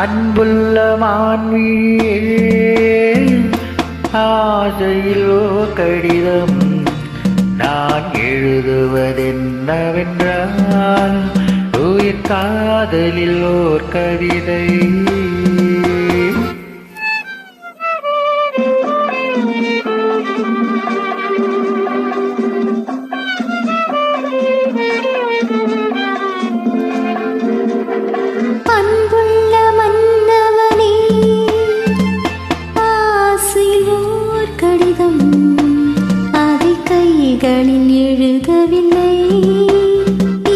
அன்புள்ள மான்விழியே ஆசையில் ஓர் கடிதம் நான் எழுதுவதென்னவென்றால் உயிர் காதலில் ஓர் கவிதை. அன்புள்ள மன்னவனே ஆசையில் ஓர் கடிதம் அதை கைகளில் எழுதவில்லை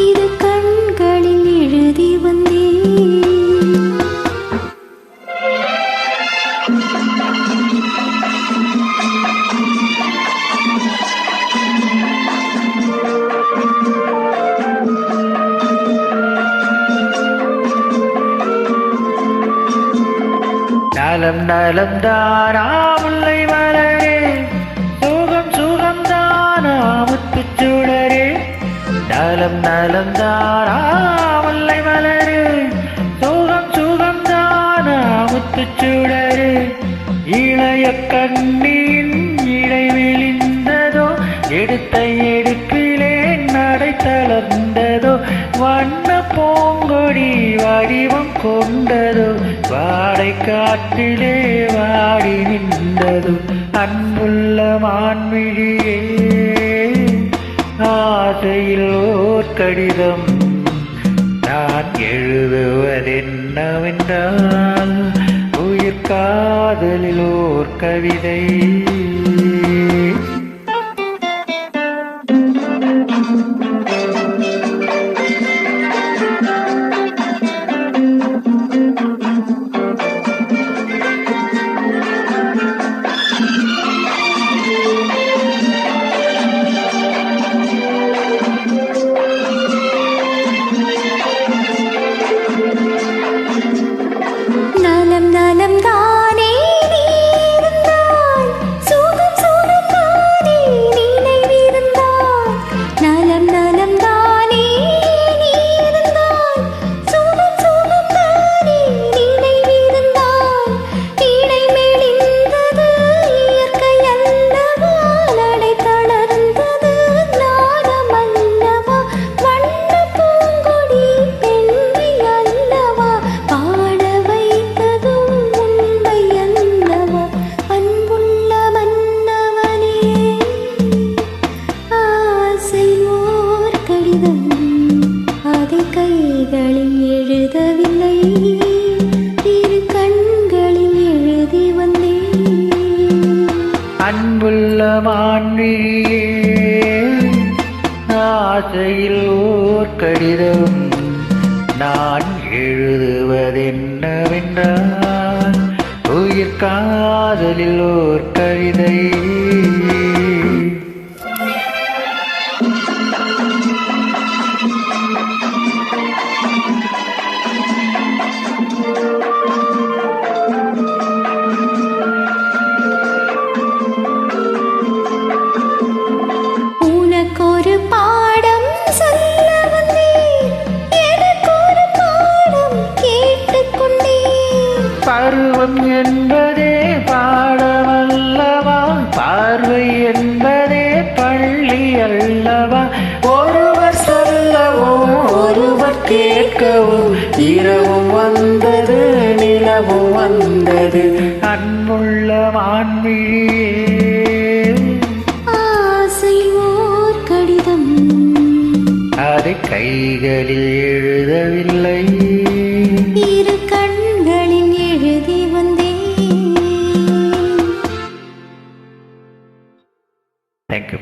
இரு கண்களில் எழுதி வந்தேன். நலம் நலம் தானா முல்லை மலரே சுகம் சுகம் தானா முத்துச் சுடரே. நலம் நலம் தானா முல்லை மலரே சுகம் சுகம் தானா முத்துச் சுடரே. இளைய கண்ணின் இடை விழிந்ததோ எடுத்த எடுப்பிலே நடை தளர்ந்ததோ வண்ண பூங்கொடி வடிவம் கொண்டதோ வாடை காற்றிலே வாடி நின்றதோ. அன்புள்ள மான்விழியே ஆசையில் ஓர் கடிதம் நான் எழுதுவதென்னவென்றால் உயிர் காதலில் ஓர் கவிதை. நலம் நலம் தானே நீ இருந்தால் சுகம் சுகம் தானே நினைவிருந்தால். நலம் நலம் தானே நீ இருந்தால் சுகம் சுகம் தானே நினைவிருந்தால். இடை மெலிந்தது இயற்கை அல்லவா நடை தளர்ந்தது நாகம் அல்லவா வண்ண பூங்கொடி பெண்மை அல்லவா பாட வைத்ததும் உண்மை அல்லவா. அன்புள்ள மன்னவனே ஆசை ஓர் கடிதம் அதை கைகளில் எழுதவில்லை இரு கண்களில் எழுதி வந்தேன். அன்புள்ள மான்விழியே ஆசையில் ஓர் கடிதம் நான் எழுதுவதென்னவென்றால் உயிர் காதலில் ஓர் கவிதை. உனக்கொரு பாடம் சொல்ல வந்தேன் எனக்கொரு பாடம் கேட்டுக்கொண்டேன். பருவம் என்பதே பாடமல்லவா பார்வை என்பதே பள்ளி அல்லவா. ஒருவர் சொல்லவும் ஒருவர் கேட்கவும் இரவும் வந்தது நிலவும் வந்தது. அன்புள்ள மான்விழியே ஆசை ஓர் கடிதம் அதை கைகளில் எழுதவில்லை இரு கண்களில் எழுதி வந்தேன். தேங்க்யூ.